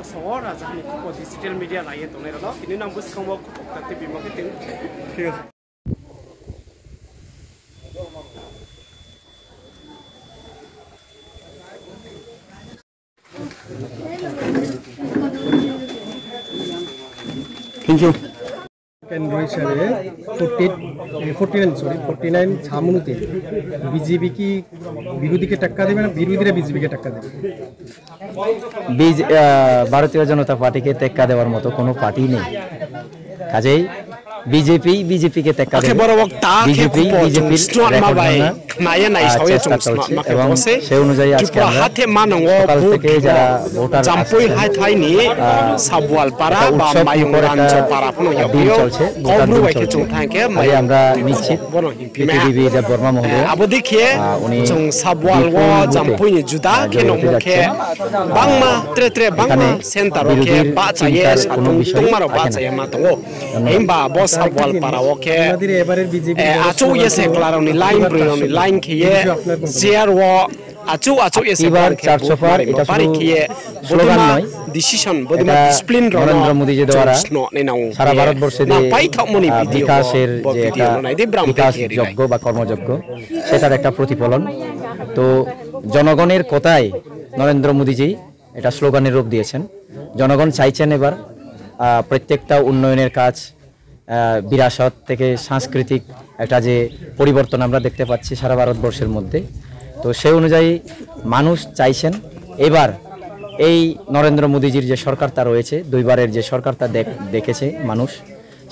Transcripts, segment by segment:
Sajak Sawar aja ni ko digital media laye to ne ro ini nam bus kamo ko kate bimo ke tin ঠিক আছে Thank you. केंद्र हिसाबे 49 छामुनुते BJP की विरोधी के टक्का देवे ना विरोधी बीजेपी के टक्का देवे भारतीय जनता पार्टी के टेक्का देवार मतो कोनो पार्टी नहीं काजेई बीजेपी के टेक्का देवे बीजेपी नाये नाय सावे माके से अनुযায়ী আজকে আমরা হাতে মানঙ্গ থেকে যারা ভোটার জাম্পুই হাই থাইনি সাবওয়াল পাড়া বা মায়ুরাঞ্চ পাড়া ফনো ইয়াবিও কবরু বাইকে চংথাকে মাই আমরা নিশ্চিত পিটিভি दा বর্মা মহোদয় আবো দেখিয়ে जों সাবওয়াল ও জাম্পুই जुदा কেনো মুখে বাংমা ত্রে বাংমা সেন্টার ওকে বাচায়ে সাতুং তুমারো বাচায়ে মাতঙ্গ হেমবা বস সাবওয়াল পাড়া ওকে এবারের বিজেপি আচো ইয়েসে ক্লারনি লাইন ব্রয়নি লাইন খিয়ে জিয়ার ও আচো এসে বার 400 পার এটা স্লোগান নয় ডিসিশন বদিমা ডিসিপ্লিন নরেন্দ্র মোদি জি দ্বারা সারা ভারতবর্ষে যে বিকাশের যে বিকাশ যোগ্য বা কর্মযোগ্য সেটার একটা প্রতিফলন তো জনগণের কথায় নরেন্দ্র মোদি জি এটা স্লোগানের রূপ দিয়েছেন জনগণ চাইছেন এবার প্রত্যেকটা উন্নয়নের কাজ বিরাসত থেকে সাংস্কৃতিক একটা যে পরিবর্তন আমরা দেখতে পাচ্ছি সারা ভারতবর্ষের মধ্যে তো সেই অনুযায়ী মানুষ চাইছেন এবার এই নরেন্দ্র মোদিজির যে সরকারটা রয়েছে দুইবারের যে সরকারটা দেখেছে মানুষ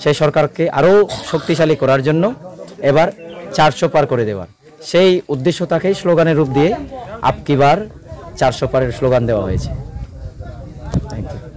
সেই সরকারকে আরও শক্তিশালী করার জন্য এবার 400 পার করে দেওয়ার সেই উদ্দেশ্যটাকেই স্লোগানের রূপ দিয়ে আপকি বার 400 পারের স্লোগান দেওয়া হয়েছে থ্যাংক ইউ